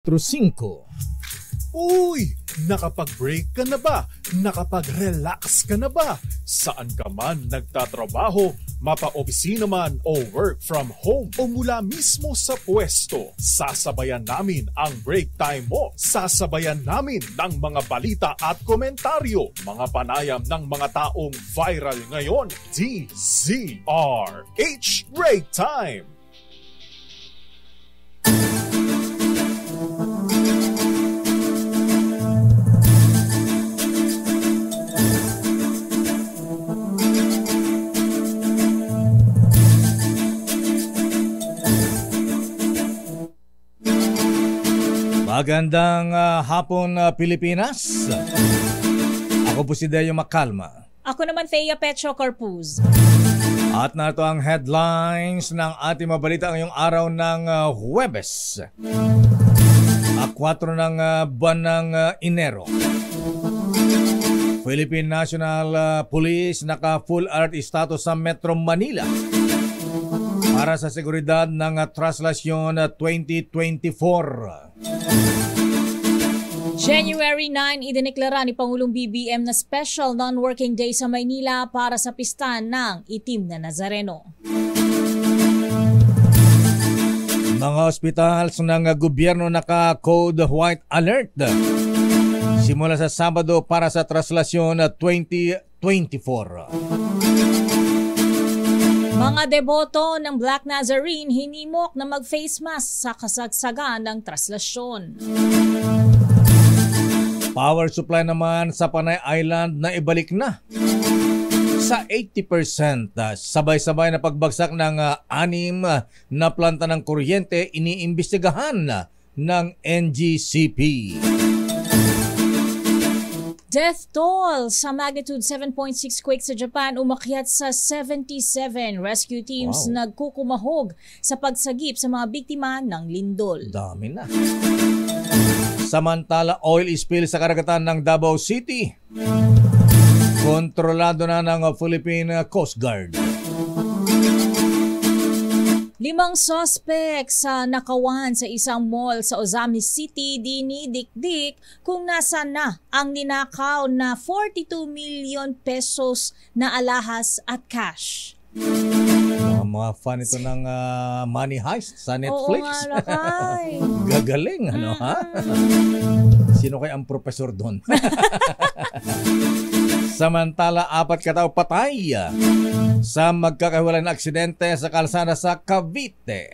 5. Uy! Nakapag-break ka na ba? Nakapag-relax ka na ba? Saan ka man nagtatrabaho, mapa-opisina man o work from home o mula mismo sa pwesto, sasabayan namin ang break time mo. Sasabayan namin ng mga balita at komentaryo, mga panayam ng mga taong viral ngayon. DZRH Break Time! Magandang hapon, Pilipinas. Ako po si Deo Macalma. Ako naman, Thea Petro Corpuz. At narito ang headlines ng ating mga balita ngayong araw ng Huwebes, 4 ng buwan ng Enero. Philippine National Police naka-full alert status sa Metro Manila para sa seguridad ng Traslasyon 2024. January 9, idineklara ni Pangulong BBM na special non-working day sa Maynila para sa pista ng Itim na Nazareno. Mga ospitals ng gobyerno naka-code white alert simula sa Sabado para sa Traslasyon 2024. Mga deboto ng Black Nazarene hinimok na mag-face mask sa kasagsagan ng traslasyon. Power supply naman sa Panay Island na ibalik na sa 80%. Sabay-sabay na pagbagsak ng 6 na planta ng kuryente iniimbestigahan ng NGCP. Death toll sa magnitude 7.6 quake sa Japan umakyat sa 77. Rescue teams nagkukumahog sa pagsagip sa mga biktima ng lindol. Dami na. Samantala, oil spill sa karagatan ng Davao City. Kontrolado na ng Philippine Coast Guard. 5 suspects sa nakawan sa isang mall sa Ozamis City dinidikdik kung nasaan na ang ninakaw na 42 million pesos na alahas at cash. Mga fan ito ng Money Heist sa Netflix. Oo nga, lakay. Gagaling, ano ha? Sino kaya ang profesor doon? Samantala, 4 katao patay sa magkakahiwalang aksidente sa kalsada sa Cavite.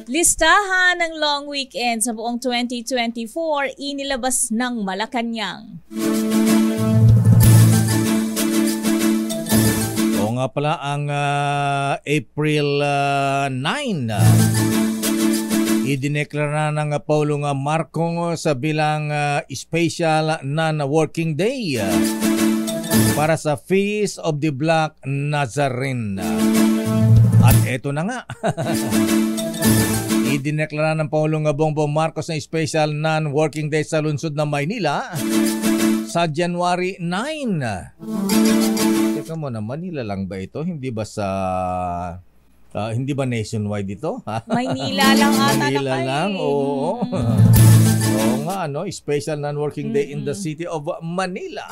Listahan ng long weekend sa buong 2024 inilabas ng Malacanang. O nga pala ang April 9, idineklara ng Pangulong Marcos bilang special non-working day para sa Feast of the Black Nazarene. At eto na nga, idineklara ng Pangulong Bongbong Marcos na special non-working day sa lungsod ng Maynila sa January 9. Teka muna, Manila lang ba ito? Hindi ba hindi ba nationwide ito? Maynila lang ata. Manila lang, oo. Oo nga, special non-working day in the city of Manila.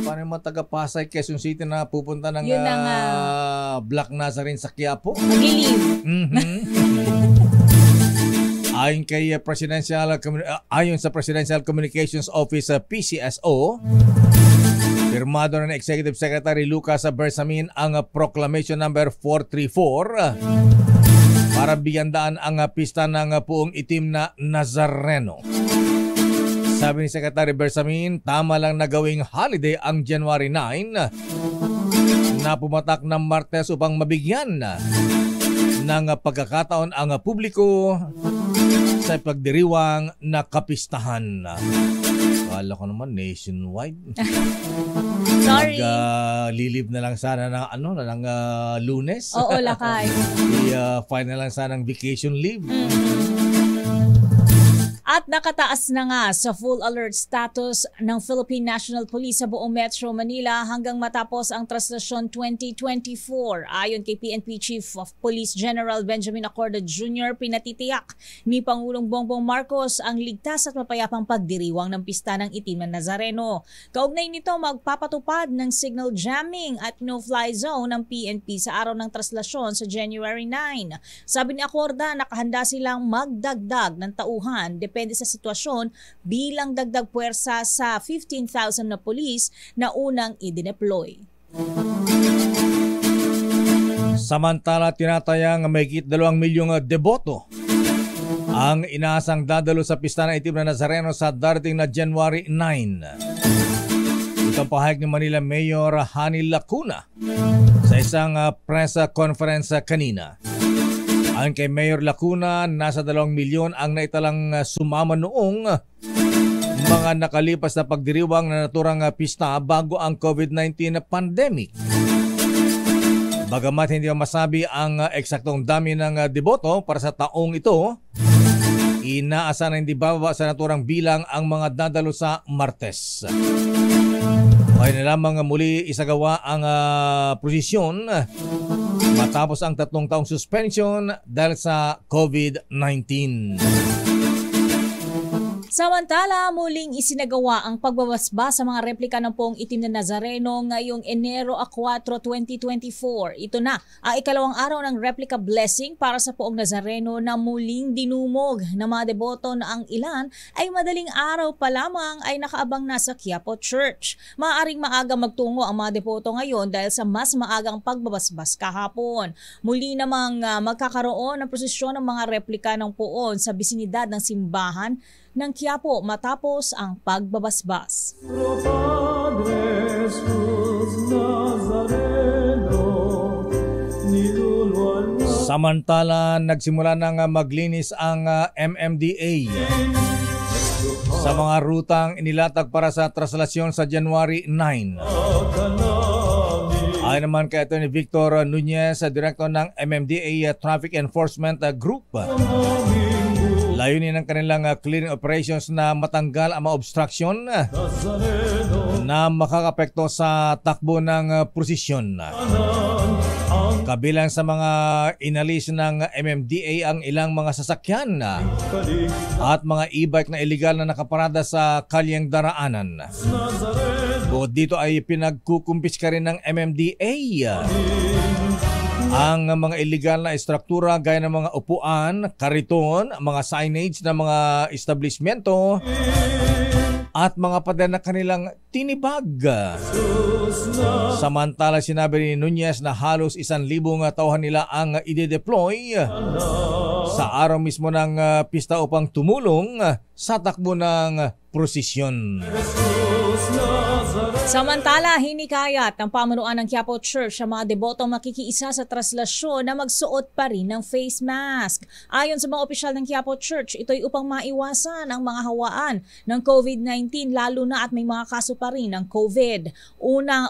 Paano yung mga taga-Pasay, Quezon City na pupunta ng Black Nazarene sa Quiapo? Mag-leave. Ayon sa Presidential Communications Office PCSO, firmado ng Executive Secretary Lucas Bersamin ang Proclamation number 434 para bigyan daan ang pista ng Puong Itim na Nazareno. Sabi ni Secretary Bersamin, tama lang na gawing holiday ang January 9 na pumatak ng Martes upang mabigyan ng pagkakataon ang publiko sa pagdiriwang na kapistahan. Akala ko naman nationwide. Sorry. Lilib na lang sana ng Lunes. Oo, lakay. Final lang sana ng vacation leave. At nakataas na nga sa full alert status ng Philippine National Police sa buong Metro Manila hanggang matapos ang Traslasyon 2024. Ayon kay PNP Chief of Police General Benjamin Acorda Jr., pinatitiyak ni Pangulong Bongbong Marcos ang ligtas at mapayapang pagdiriwang ng pista ng Itim na Nazareno. Kaugnay nito, magpapatupad ng signal jamming at no-fly zone ng PNP sa araw ng Traslasyon sa January 9. Sabi ni Acorda, nakahanda silang magdagdag ng tauhan depende sa sitwasyon bilang dagdag puwersa sa 15,000 na pulis na unang i-deploy. Samantala, tinatayang mahigit 2 milyong deboto ang inaasang dadalo sa pista ng Itim na Nazareno sa darating na January 9. Itong pahayag ni Manila Mayor Hani Lacuna sa isang press conference kanina. Ayon kay Mayor Lacuna, nasa 2 milyon ang naitalang sumama noong mga nakalipas na pagdiriwang na naturang pista bago ang COVID-19 pandemic. Bagamat hindi masabi ang eksaktong dami ng deboto para sa taong ito, inaasa na hindi bababa sa naturang bilang ang mga dadalo sa Martes. Kaya na lamang muli isagawa ang prosesyon matapos ang 3 taong suspension dahil sa COVID-19. Samantala, muling isinagawa ang pagbabasbas sa mga replika ng Poong Itim na Nazareno ngayong Enero 4, 2024. Ito na ang ikalawang araw ng replica blessing para sa Poong Nazareno na muling dinumog ng mga deboto na ang ilan ay madaling araw pa lamang ay nakaabang na sa Quiapo Church. Maaaring maaga magtungo ang mga deboto ngayon dahil sa mas maagang pagbabasbas kahapon. Muli namang magkakaroon ng prosesyon ng mga replika ng Poon sa bisinidad ng simbahan ng Quiapo matapos ang pagbabasbas. Samantala, nagsimula nang maglinis ang MMDA sa mga rutang inilatag para sa traslasyon sa January 9. Ayon naman kay Atty. Victor Nunez, Director ng MMDA Traffic Enforcement Group, layunin ng kanilang clearing operations na matanggal ang mga obstruction na makakapekto sa takbo ng prosesyon. Kabilang sa mga inalis ng MMDA ang ilang mga sasakyan at mga e-bike na iligal na nakaparada sa kalyeng daraanan. Bukod dito ay pinagkukumpiska rin ng MMDA ang mga illegal na estruktura gaya ng mga upuan, kariton, mga signage ng mga establishmento at mga pader na kanilang tinibag. Samantala, sinabi ni Nunez na halos 1,000 tauhan nila ang i-deploy sa araw mismo ng pista upang tumulong sa takbo ng prosesyon. Samantala, hinikayat ng pamunuan ng Quiapo Church ang mga debotong makikiisa sa traslasyon na magsuot pa rin ng face mask. Ayon sa mga opisyal ng Quiapo Church, ito'y upang maiwasan ang mga hawaan ng COVID-19 lalo na at may mga kaso pa rin ng COVID.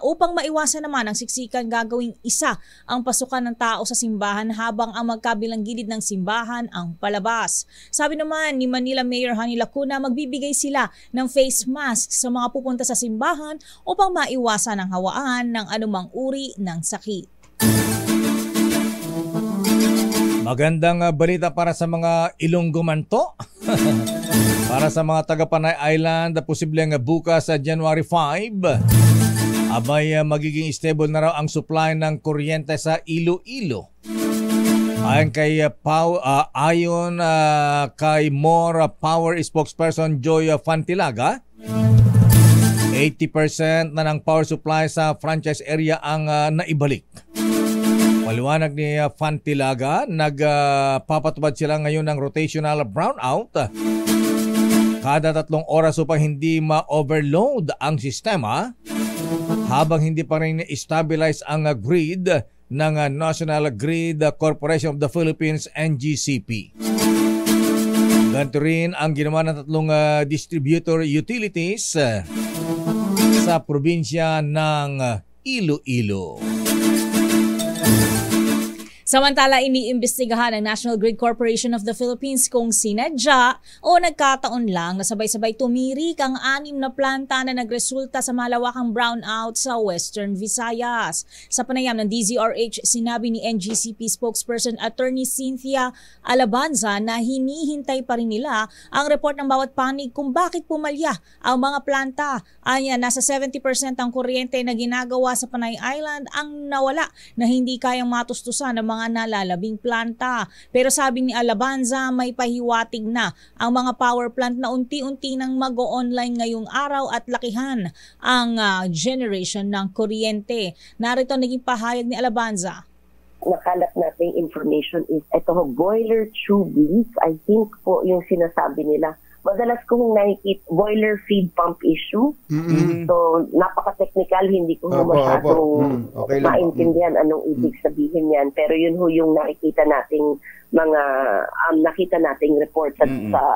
Upang maiwasan naman ang siksikan, gagawing isa ang pasukan ng tao sa simbahan habang ang magkabilang gilid ng simbahan ang palabas. Sabi naman ni Manila Mayor Hani Lacuna, magbibigay sila ng face mask sa mga pupunta sa simbahan upang maiwasan ang hawaan ng anumang uri ng sakit. Magandang balita para sa mga Ilonggo Manto. Para sa mga taga Panay Island, posibleng bukas sa January 5, abay magiging stable na raw ang supply ng kuryente sa Iloilo. Ayon kay More Power spokesperson Joy Fantilaga, 80% na ng power supply sa franchise area ang naibalik. Paliwanag ni Fantilaga, nagpapatupad sila ngayon ng rotational brownout kada 3 oras upang hindi ma-overload ang sistema habang hindi pa rin stabilize ang grid ng National Grid Corporation of the Philippines, NGCP. Ganito rin ang ginawa ng 3 distributor utilities sa probinsya ng Iloilo. Samantala, iniimbestigahan ng National Grid Corporation of the Philippines kung sinadya o nagkataon lang na sabay-sabay tumirik ang 6 na planta na nagresulta sa malawakang brownout sa Western Visayas. Sa panayam ng DZRH, sinabi ni NGCP spokesperson Attorney Cynthia Alabanza na hinihintay pa rin nila ang report ng bawat panig kung bakit pumalya ang mga planta. Anya, nasa 70% ang kuryente na ginagawa sa Panay Island ang nawala na hindi kayang matustusan ng mga nalalabing planta. Pero sabi ni Alabanza, may pahiwatig na ang mga power plant na unti-unti nang mag-o-online ngayong araw at lakihan ang generation ng kuryente. Narito naging pahayag ni Alabanza. Nakalat nating information is ito boiler tube leak. I think po yung sinasabi nila. Madalas kong nakikita boiler feed pump issue. Mm-hmm. So, napaka-technical. Hindi ko masyadong maintindihan anong ibig sabihin yan. Pero yun ho yung nakikita nating mga nakita nating report sa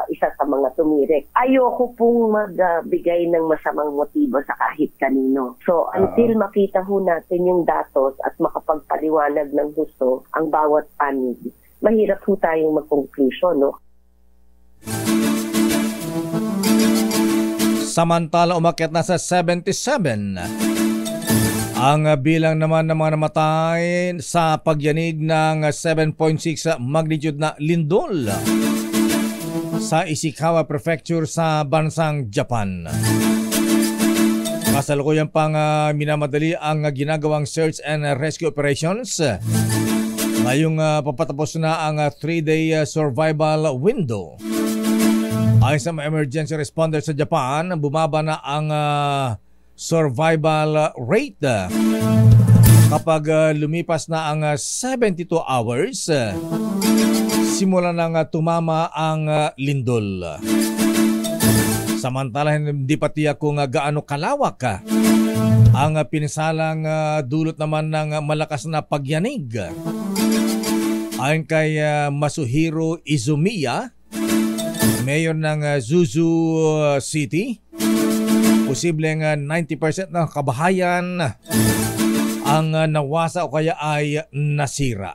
isa sa mga tumirik. Ayoko pong magbigay ng masamang motibo sa kahit kanino. So, until makita ho natin yung datos at makapagpaliwanag ng gusto ang bawat panig, mahirap ho tayong mag-conclusion, no? Samantala, umakyat na sa 77 ang bilang naman ng mga namatay sa pagyanig ng 7.6 magnitude na lindol sa Ishikawa Prefecture sa bansang Japan. Kasalukuyan pang minamadali ang ginagawang search and rescue operations. Ngayong papatapos na ang 3-day survival window. Ayon sa mga emergency responders sa Japan, bumaba na ang survival rate kapag lumipas na ang 72 hours simula nang tumama ang lindol. Samantala, hindi pa tiyak kung gaano kalawak ang pinisalang dulot naman ng malakas na pagyanig. Ayon kay Masuhiro Izumiya, mayor ng Zuzu City, posibleng 90% ng kabahayan ang nawasa o kaya ay nasira.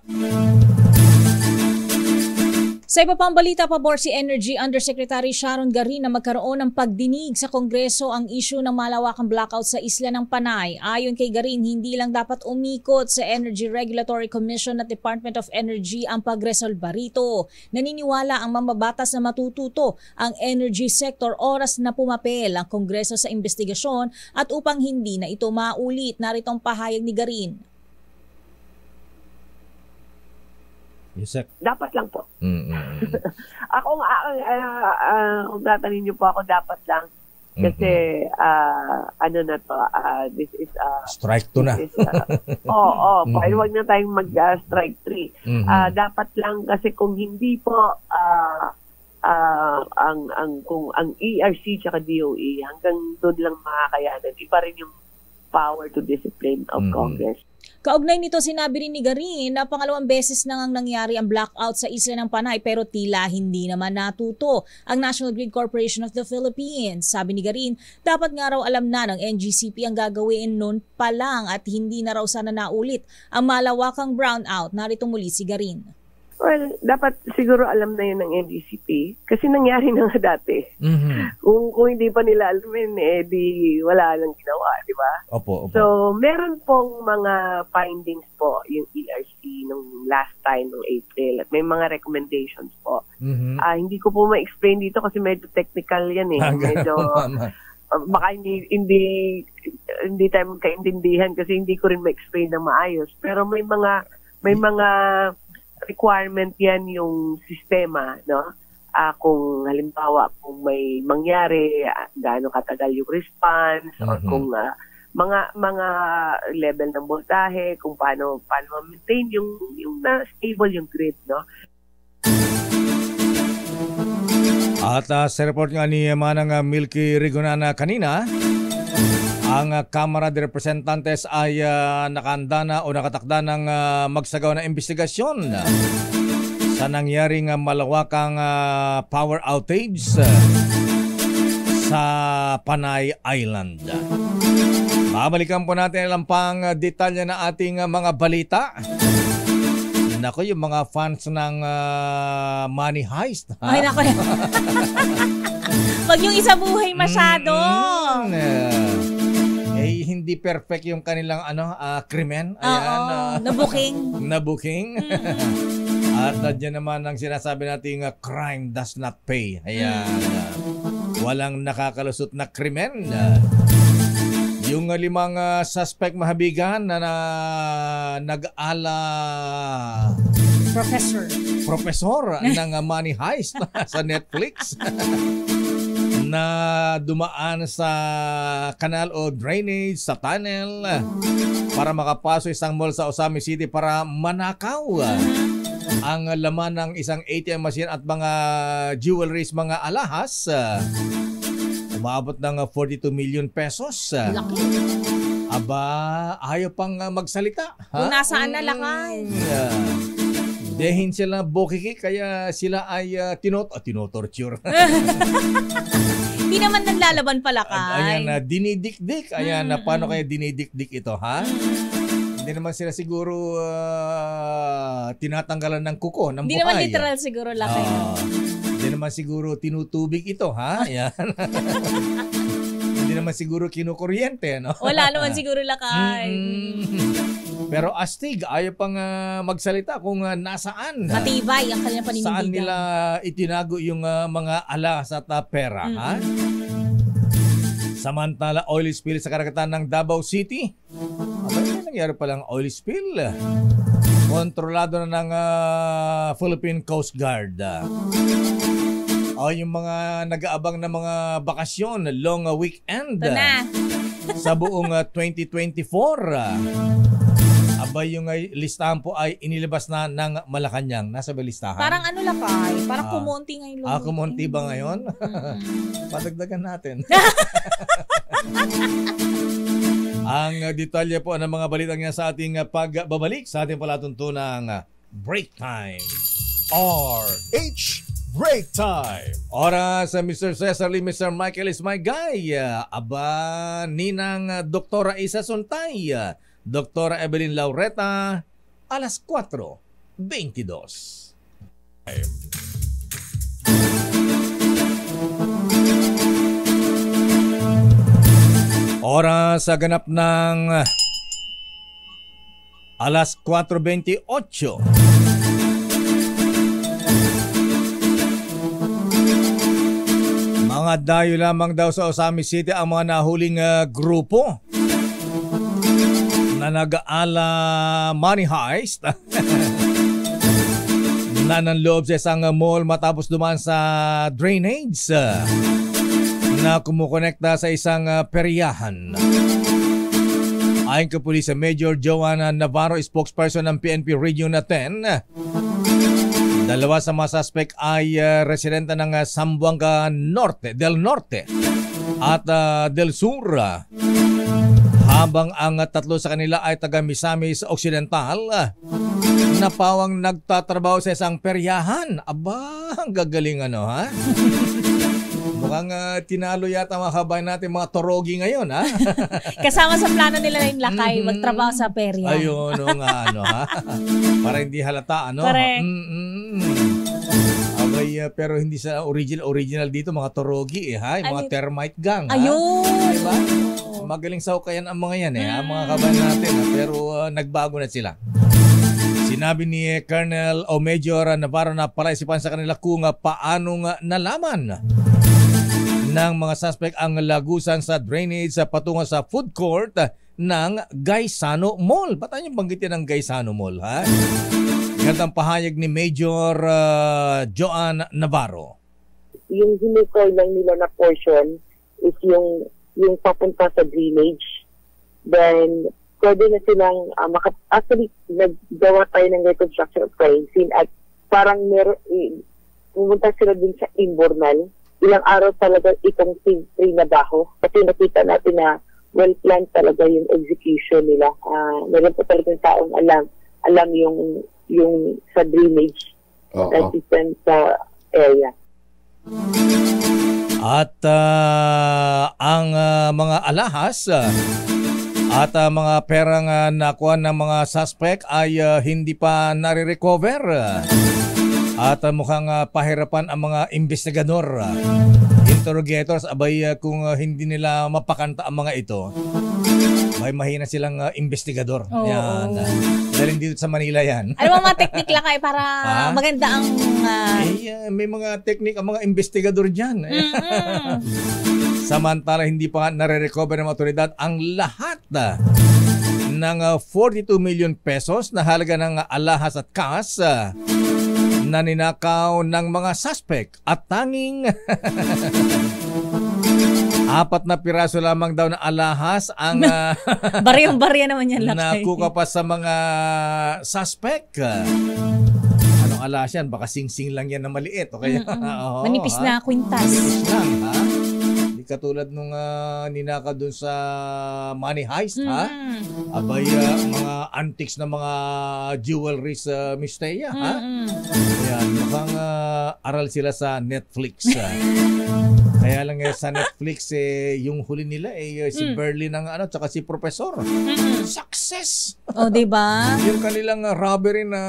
Sa iba pang balita, pabor si Energy Undersecretary Sharon Garin na magkaroon ng pagdinig sa Kongreso ang issue ng malawakang blackout sa isla ng Panay. Ayon kay Garin, hindi lang dapat umikot sa Energy Regulatory Commission at Department of Energy ang pagresolba rito. Naniniwala ang mambabatas na matututo ang energy sector oras na pumapel ang Kongreso sa investigasyon at upang hindi na ito maulit. Narito ang pahayag ni Garin. Yusek. Dapat lang po. Ako kung tatanungin niyo po ako, dapat lang. Kasi, ano na to, this is... strike 2 na. Huwag na tayong mag-strike 3. Dapat lang kasi kung hindi po ang ERC tsaka DOE, hanggang doon lang makakayanan. Iba rin yung power to discipline of Congress. Kaugnay nito, sinabi rin ni Garin na pangalawang beses na ngang nangyari ang blackout sa isla ng Panay pero tila hindi naman natuto ang National Grid Corporation of the Philippines. Sabi ni Garin, dapat nga raw alam na ng NGCP ang gagawin noon pa lang at hindi na raw sana naulit ang malawakang brownout. Narito muli si Garin. Well, dapat siguro alam na yun ng NGCP kasi nangyari na nga dati. Kung hindi pa nila alamin, di wala lang ginawa, di ba? Opo. So, meron pong mga findings po yung ERC nung last time, nung April, at may mga recommendations po. Hindi ko po ma-explain dito kasi medyo technical yan eh. Medyo, baka hindi tayo magkaintindihan kasi hindi ko rin ma-explain na maayos. Pero may mga requirement yan yung sistema, no? Kung halimbawa, kung may mangyari, gaano katagal yung response, or kung mga level ng voltahe, kung paano ma-maintain yung na stable yung grid, no? At sa report nga ni Manang Milky Rigonana kanina, ang Kamara de Representantes ay nakahanda na o nakatakda ng magsagawa ng investigasyon sa nangyaring malawakang power outage sa Panay Island. Babalikan po natin ang pang detalye na ating mga balita Nako, yung mga fans ng Money Heist. Ha? Ay, nako. Wag yung isa buhay masyado. Hindi perfect yung kanilang krimen. Ayan, nabuking. At nandiyan naman ang sinasabi nating crime does not pay. Ayan. Walang nakakalusot na krimen. Yung 5 suspect mahabigan na nag-ala professor ng Money Heist sa Netflix na dumaan sa kanal o drainage sa tunnel para makapasok isang mall sa Osami City para manakaw ang laman ng isang ATM machine at mga jewelries, mga alahas. Umabot ng 42 million pesos. Laki. Aba, ayaw pang magsalita. Kung nasaan na lakay. Dehin sila bokiki kaya sila ay tinotorture. Hindi naman nanlalaban pala kay. Ayan, dinidikdik. Ayan, paano kaya dinidikdik ito, ha? Hindi naman sila siguro tinatanggalan ng kuko, ng buhay. Hindi naman literal siguro lakay. Hindi naman siguro tinutubig ito, ha? Ayan. Hindi naman siguro kinukuryente, no? Wala naman siguro lakay. Pero astig, ayaw pang magsalita kung nasaan. Matibay ang kanilang paninindigan. Saan nila itinago yung mga alas at pera, ha? Samantala, oil spill sa karagatan ng Davao City. Ano nangyari palang oil spill? Kontrolado na ng Philippine Coast Guard. Yung mga nag-aabang na mga bakasyon, long weekend sa buong 2024. Abay, yung listahan po ay inilabas na ng Malacanang. Nasa ba listahan? Parang lakay? Parang kumonti ngayon. Kumonti ba ngayon? Padagdagan natin. Ang detalye po ng mga balitang yan sa ating pagbabalik sa ating palatuntunang Break Time. RH Break Time. Oras, Mr. Cesar Lee, Mr. Michael is my guy. Aba, Ninang Doktora Isa Suntay, Doktora Evelyn Laureta, alas 4:22. Oras sa ganap ng alas 4:28. Mga dayo lamang daw sa Osami City ang mga nahuling grupo na nag-aala money heist na nanloob sa isang mall matapos dumaan sa drainage na kumukonekta sa isang peryahan. Ayon kay Pulis Major Joanna Navarro, spokesperson ng PNP Region 10, dalawa sa mga suspect ay residente ng Zamboanga del Norte at del Sur, habang ang tatlo sa kanila ay taga Misamis Occidental na pawang nagtatrabaho sa isang peryahan. Aba, ang gagaling ha? Mukhang tinalo yata mga kabayan natin mga torogi ngayon, ha? Kasama sa plano nila yung lakay, magtrabaho sa perya. Ayun, ha? Para hindi halata, Correct. Okay, pero hindi sa original dito, mga torogi, ha? Yung mga termite gang, ha? Ayun! Diba? Magaling sa ukayan ang mga yan, ha? Mga kabayan natin, ha? Pero nagbago na sila. Sinabi ni Colonel o Major Navarro na palaisipan sa kanila kung paano nalaman ng mga suspect ang lagusan sa drainage sa patungo sa food court ng Gaisano Mall. Ba't ang banggitin ng Gaisano Mall, ha? Gandang pahayag ni Major Joan Navarro. Yung hinukoy lang nila na portion is yung papunta sa drainage. Then, pwede na silang actually, naggawa tayo ng reconstruction of crime scene at parang pumunta sila din sa Imbornal. Ilang araw talaga itong trinabaho kasi nakita natin na well-planned talaga yung execution nila. Meron po talagang taong alam yung sa drainage na system sa area. At ang mga alahas At mga perang nakuha ng mga suspect ay hindi pa nare-recover. At mukhang pahirapan ang mga investigador. Interrogators, abay kung hindi nila mapakanta ang mga ito, may mahina silang investigador. Yan. Dahil dito sa Manila yan. Ano mga technique lang kayo para maganda ang... may mga technique ang mga investigador dyan. Samantala, hindi pa nare-recover ng otoridad ang lahat ng 42 million pesos na halaga ng alahas at cash na ninakaw ng mga suspect at tanging 4 na piraso lamang daw na alahas ang bariyang-barya naman yan lakay. Nakuha pa sa mga suspect. Anong alahas yan? Baka sing-sing lang yan na maliit. O kaya, manipis na kwintas. Manipis lang, ha? Hindi katulad nung ninakaw dun sa money heist, ha? Abay, mga antiques na mga jewelries, Miss Thea, ha? Ayan, mukhang aral sila sa Netflix. Kaya lang sa Netflix, yung huli nila si Berlin ang tsaka si Professor. Success! O, diba? Yung kanilang robbery na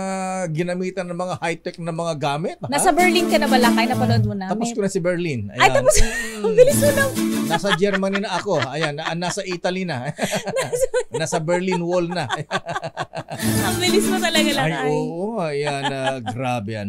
ginamitan ng mga high-tech na mga gamit. Nasa Berlin ka na ba, Lakay? Napanood mo na? Tapos ko na si Berlin. Ayan. Ay, tapos ang bilis mo na. Nasa Germany na ako. Ayan, nasa Italy na. Nasa Berlin Wall na. Ang bilis mo talaga, Lakay. Ay, oo. Ayan, grabe ha?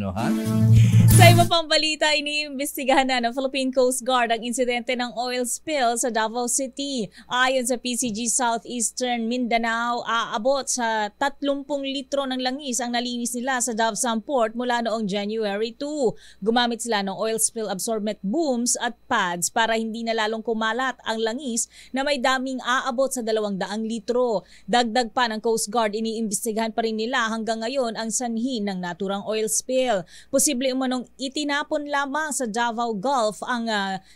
Sa iba pang balita, iniimbestigahan na ng Philippine Coast Guard ang insidente ng oil spill sa Davao City. Ayon sa PCG Southeastern Mindanao, aabot sa 30 litro ng langis ang nalinis nila sa Davao Port mula noong January 2. Gumamit sila ng oil spill absorbent booms at pads para hindi na lalong kumalat ang langis na may daming aabot sa 200 litro. Dagdag pa ng Coast Guard, iniimbestigahan pa rin nila hanggang ngayon ang sanhi ng naturang oil spill. Posible umanong itinapon lamang sa Davao Gulf ang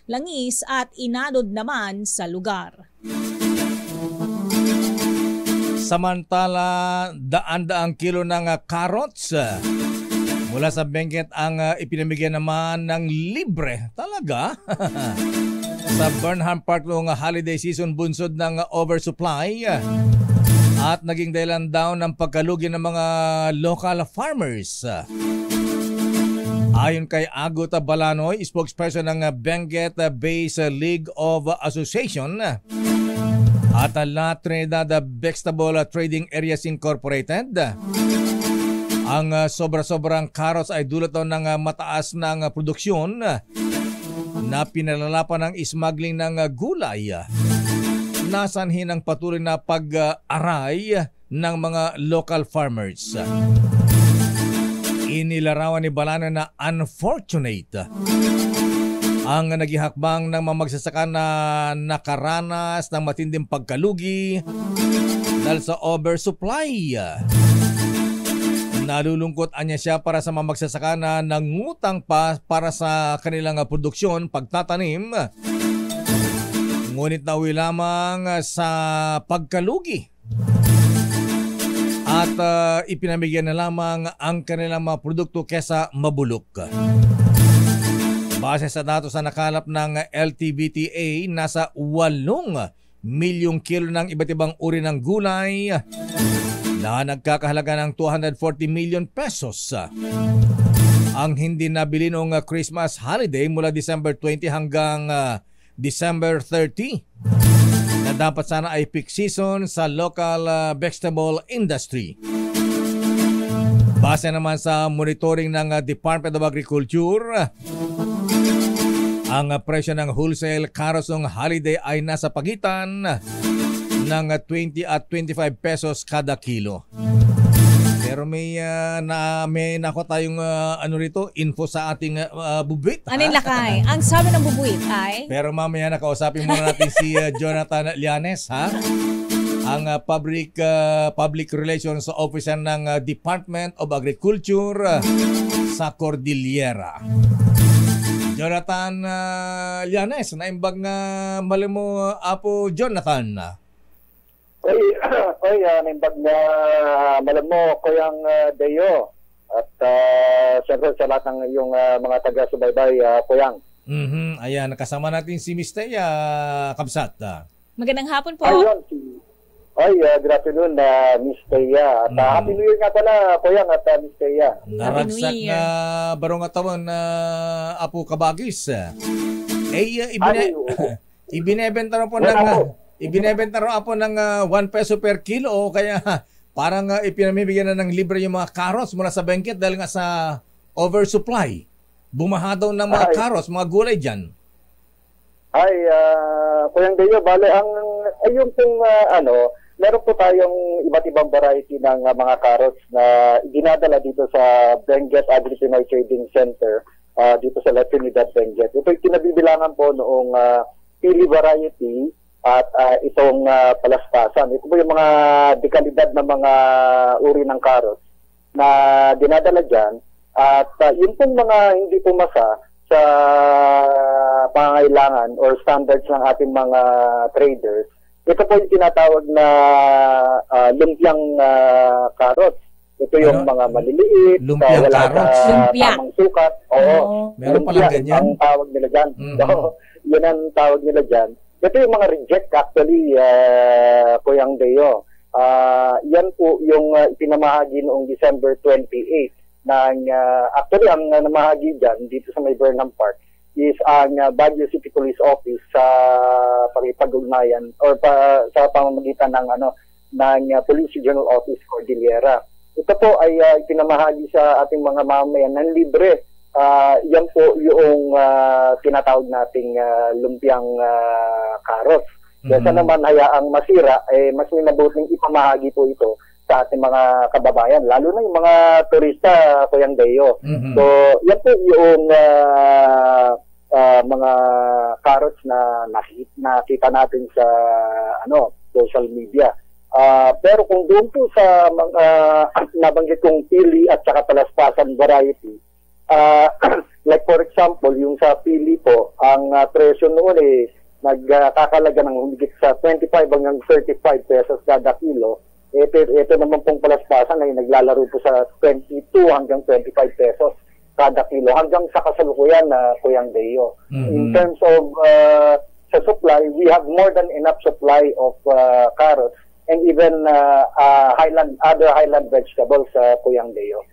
langis at inanod naman sa lugar. Samantala, daan-daang kilo ng carrots mula sa Benguet ang ipinamigyan naman ng libre. Talaga? Sa Burnham Park noong holiday season, bunsod ng oversupply at naging dahilan daw ng pagkalugi ng mga local farmers. Ayon kay Agot Balanoy, spokesperson ng Benguet Base League of Association at La Trinidad Vegetable Trading Areas Incorporated, ang sobra-sobrang carrots ay dulot ng mataas ng produksyon na pinalalapan ng smuggling ng gulay. Nasanhi ng patuloy na pag-aray ng mga local farmers. Inilarawan ni Balano na unfortunate ang nagihakbang ng mga magsasaka na nakaranas ng matinding pagkalugi dahil sa oversupply. Nalulungkot anya siya para sa mga magsasaka na nangutang pa para sa kanilang produksyon, pagtatanim, ngunit nauwi lamang sa pagkalugi. At ipinamigyan na lamang ang kanilang mga produkto kesa mabulok. Base sa datos na nakalap ng LTVTA, nasa 8 milyong kilo ng iba't ibang uri ng gulay na nagkakahalaga ng 240 million pesos ang hindi nabili noong Christmas holiday mula December 20 hanggang December 30. Na dapat sana ay peak season sa local vegetable industry. Base naman sa monitoring ng Department of Agriculture, ang presyo ng wholesale carrots ng holiday ay nasa pagitan ng 20 at 25 pesos kada kilo. Pero may nako tayong info sa ating bubuit. Ano yung Lakay? Ang sabi ng bubuit ay? Pero mamaya nakausapin muna natin si Jonathan Llanes, ha? Ang public relations officer ng Department of Agriculture sa Cordillera. Jonathan Llanes, naimbag nga mali mo, Apo Jonathan. Oy, naimbag na malam mo, Kuyang Deo. At siyempre sa lahat ng iyong mga taga-subaybay, Kuyang. Ayan, nakasama natin si Miss Thea Kabsat. Magandang hapon po. Ayun, Ay, good afternoon, Miss Teya. At Happy New Year nga pala, Kuyang at Miss Teya. Naragsak na barong atawon na Apo Kabagis. Ibinebenta rin po ibinebenta rin po ng 1 peso per kilo, kaya parang ipinamibigyan na ng libre yung mga carrots mula sa bangkit dahil nga sa oversupply. Bumaha daw ng mga carrots, mga gulay dyan. Kuyang Deo, bale, yung pong meron po tayong iba't ibang variety ng mga carrots na dinadala dito sa Benguet Agri-Pinoy Trading Center dito sa La Trinidad, Benguet. Ito yung kinabibilangan po noong pili variety at itong palaspasan. Ito po yung mga dekalidad na mga uri ng carrots na dinadala dyan. At yun pong mga hindi pumasa sa pangangailangan or standards ng ating mga traders, ito po yung tinatawag na lumpiang carrots. Ito yung mga maliliit, lumpiang carrots. Tamang sukat. Oo. Meron palang ganyan. Ang tawag nila dyan. So, yun ang tawag nila dyan. Ito yung mga reject actually, Kuyang Deo. Yan po yung ipinamahagi noong December 28. Actually, ang namahagi dyan dito sa may Burnham Park is ang Baguio City Police Office sa pakipag-ugnayan or sa pamamagitan ng Police Regional Office Cordillera. Ito po ay pinamahagi sa ating mga mamamayan ng libre. Yan po yung tinatawag nating lumpiang carrots. Kesa naman hayaang masira, mas minabuting ipamahagi po ito sa ating mga kababayan, lalo na yung mga turista, Kuyang Deo. So, yan po yung mga carrots na nakita natin sa social media. Pero kung doon po sa mga nabanggit kong pili at saka palaspasan variety, like for example, yung sa pili po, ang presyo noon nagkakalaga ng humigit sa 25 hanggang 35 pesos kada kilo. Ito naman pong palaspasan ay naglalaro po sa 22 hanggang 25 pesos kada kilo hanggang sa kasalukuyan na Kuyang Deo. In terms of sa supply, we have more than enough supply of carrots and even other highland vegetables sa Kuyang Deo.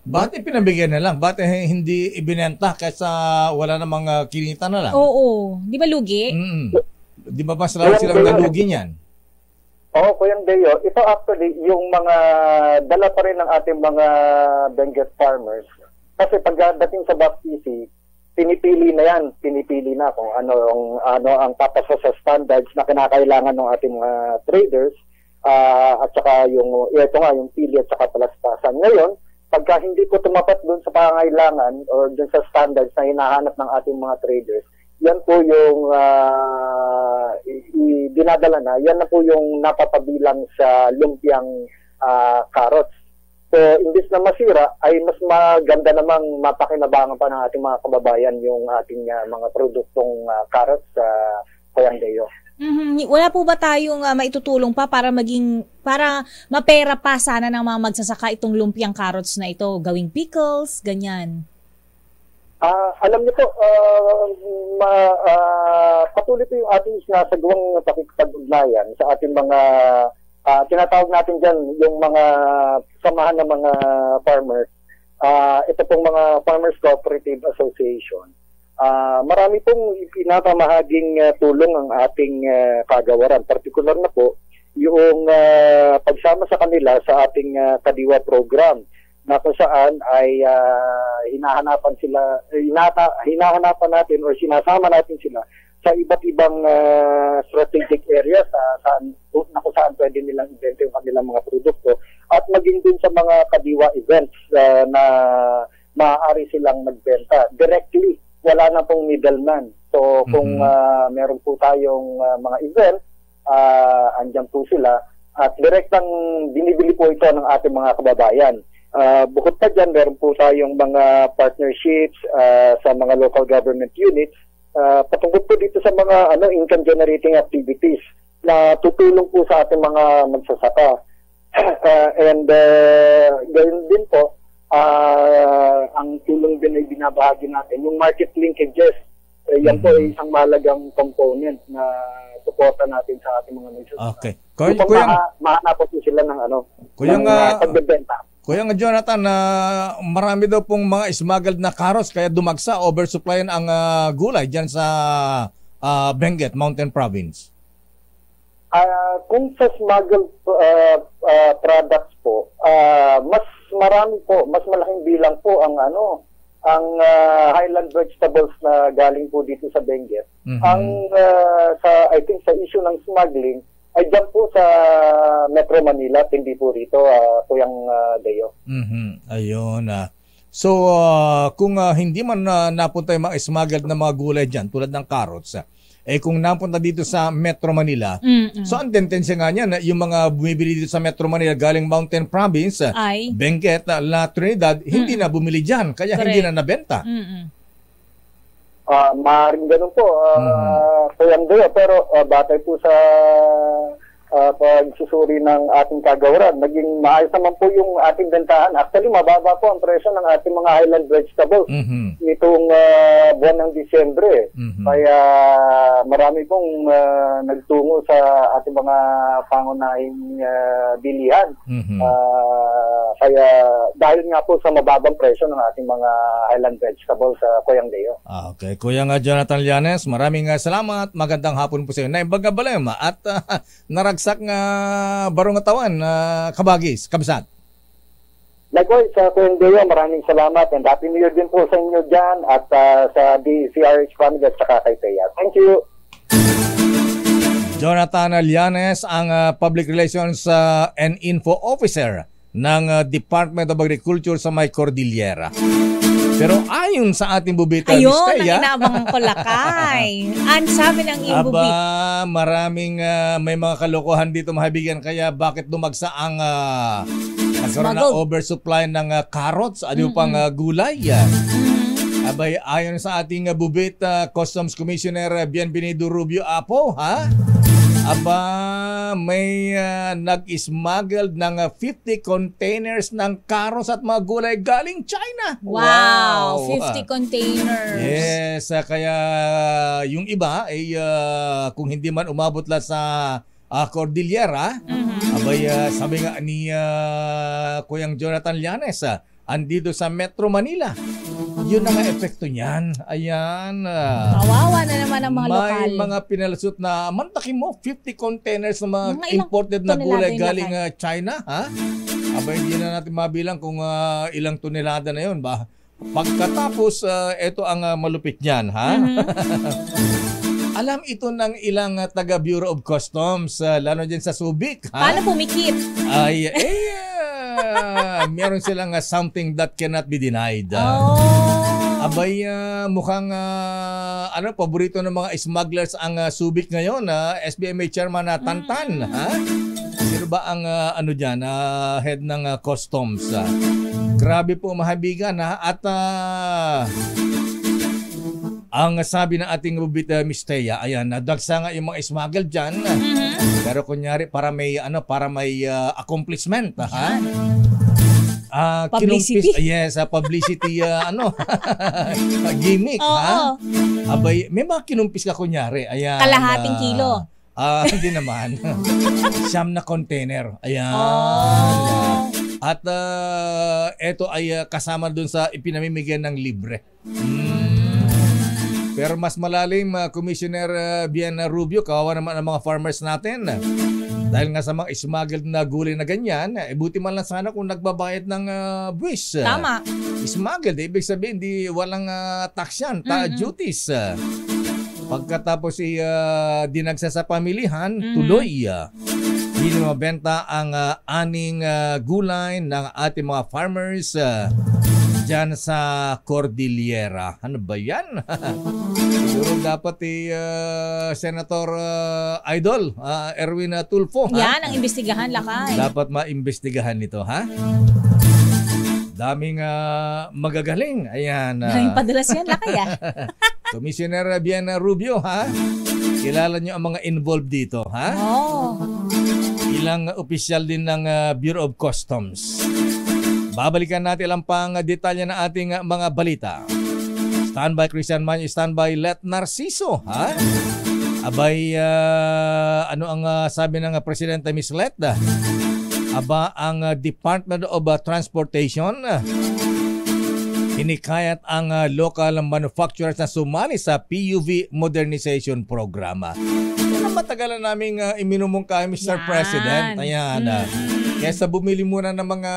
Bakit pinabigyan na lang? Bakit hindi ibinenta kaysa wala namang kinita na lang? Oo. Di ba lugi? Di ba mas lalo silang nalugi niyan? Oo, Kuyang Deo. Ito actually yung mga dala pa rin ng ating mga Benguet farmers. Kasi pagdating sa BAPTC, pinipili na kung ano ang papasa sa standards na kinakailangan ng ating mga traders at saka yung pili at saka palaspasan. Ngayon, pagka hindi po tumapat doon sa pangangailangan or doon sa standards na hinahanap ng ating mga traders, yan po yung dinadala na, yan na po yung napapabilang sa lumpiang carrots. So, imbis na masira, ay mas maganda namang mapakinabangan pa ng ating mga kababayan yung ating mga produktong carrots sa Kuyang Deo. Wala po ba tayong maitutulong pa para mapera pa sana ng mga magsasaka itong lumpiang carrots na ito, gawing pickles, ganyan? Alam niyo po, patuloy po yung ating sinasagawang pakikipag-ugnayan sa ating mga tinatawag natin dyan, yung mga samahan ng mga farmers. Ito pong mga Farmers Cooperative Association. Marami pong pinapamahaging tulong ang ating kagawaran. Partikular na po yung pagsama sa kanila sa ating Kadiwa program na kung saan ay hinahanapan natin or sinasama natin sila sa iba't ibang strategic areas na kung saan pwede nilang ibenta yung kanilang mga produkto at maging din sa mga Kadiwa events na maaari silang magbenta directly. Wala na pong middleman. So kung meron po tayong mga event, andyan po sila at direktang binibili po ito ng ating mga kababayan. Bukod pa dyan, meron po tayong mga partnerships sa mga local government units patungkol po dito sa mga income generating activities na tutulong po sa ating mga magsasaka. And gayon din po, ang tulong din ay binabahagi natin, yung market linkages Yan po ay isang mahalagang component na suporta natin sa ating mga nagsasaka. Okay. Mahanap po sila ng pagbebenta. Kuya Jonathan, marami daw pong mga smuggled na carrots kaya dumagsa, oversupply ang gulay dyan sa Benguet, Mountain Province. Kung sa smuggled products po, mas marami po, mas malaking bilang po ang highland vegetables na galing po dito sa Benguet. Ang I think sa issue ng smuggling ay dyan po sa Metro Manila, hindi po rito, Kuyang Deo. Ayun. So, kung hindi man napunta yung mga smuggled na mga gulay dyan, tulad ng carrots, kung napunta dito sa Metro Manila, so ang tendensya nga niyan, yung mga bumibili dito sa Metro Manila galing Mountain Province, Benguet, La Trinidad, hindi na bumili dyan, kaya hindi na nabenta. Maaaring ganun po, Kuyang Deo, pero batay po sa pagsusuri ng ating kagawaran, naging maayos naman po yung ating bentahan. Actually, mababa po ang presyo ng ating mga highland vegetables nitong buwan ng Disyembre. Kaya marami pong nagtungo sa ating mga pangunahing bilihan. Kaya dahil nga po sa mababang presyo ng ating mga highland vegetables sa Kuyang Deo. Okay. Kuya Jonathan Llanes, maraming salamat. Magandang hapon po sa iyo. Naimbaga balema at naragsak nga barong atawan, kabagis, kabsat. Likewise, sa Kuyang Deo, maraming salamat and happy new year din po sa inyo dyan at sa DCRH family at saka kay Teya. Thank you. Jonathan Llanes, ang Public Relations and Info Officer ng Department of Agriculture sa May Cordillera. Pero ayon sa ating bubita, ayun, Miss Teya, ang inabang ko lakay. Ang sabi ng ibubi. Maraming may mga kalokohan dito, mahabigan. Kaya bakit dumagsa ang nagkaroon na oversupply ng carrots, ano pang gulay? Abay, ayon sa ating bubit, Customs Commissioner Bienvenido Rubio Apo, may nag-smuggled ng 50 containers ng carrots at mga gulay galing China. Wow! 50 containers. Yes, kaya yung iba ay kung hindi man umabot lang sa Cordillera, abay sabi nga ni Kuyang Jonathan Llanes, andito sa Metro Manila. Yun ang epekto niyan. Ayan. Kawawa na naman ang mga lokal. May mga pinalasot na, mantakin mo, 50 containers na mga imported na gulay galing China. Abay, hindi na natin mabilang kung ilang tonelada na yun. Pagkatapos, ito ang malupit niyan. Alam ito ng ilang taga Bureau of Customs, lalo dyan sa Subic. Paano pumikit? Meron silang something that cannot be denied. Abay, mukhang paborito ng mga smugglers ang Subic ngayon. SBMA Chairman Tantan. Sino ba ang head ng customs? Grabe po, mahabigan. At ang sabi ng ating rubit, Miss Teya, ayan, nadagsa nga yung mga smuggle dyan. Pero kunyari, para may accomplishment. Publicity? Yes, publicity, gimmick. Abay, may mga kinumpis ka kunyari. Ayan, kalahating kilo. Hindi naman. Siyam na container. Ayan. At ito ay kasama dun sa ipinamimigay ng libre. Pero mas malalim, Commissioner Bien Rubio, kawawa naman ang mga farmers natin. Dahil nga sa mga smuggled na gulay na ganyan, buti man lang sana kung nagbabayad ng buwis. Tama. Smuggled, ibig sabihin, walang tax yan, duties. Pagkatapos dinagsa sa pamilihan, tuloy. Hindi mabenta ang aning gulay ng ating mga farmers dyan sa Cordillera. Ano ba yan? Siguro dapat Senator Idol Erwin Tulfo. Yan ang imbestigahan, lakay. Dapat maimbestigahan nito, ha? Daming magagaling. Ayan. Daming padalas yan, lakay. Commissioner Bien Rubio, ha? Kilala niyo ang mga involved dito, ha? Ilang opisyal din ng Bureau of Customs. Babalikan natin ang pang detalye ng ating mga balita. Standby Christian Manyo, standby Let Narciso. Ha? Abay, ano ang sabi ng Presidente Miss Let? Aba, ang Department of Transportation hinikayat ang local manufacturers na sumali sa PUV Modernization Program. Yan ang matagalan naming iminumungkahi, Mr. President. Ayan. Kesa bumili muna ng mga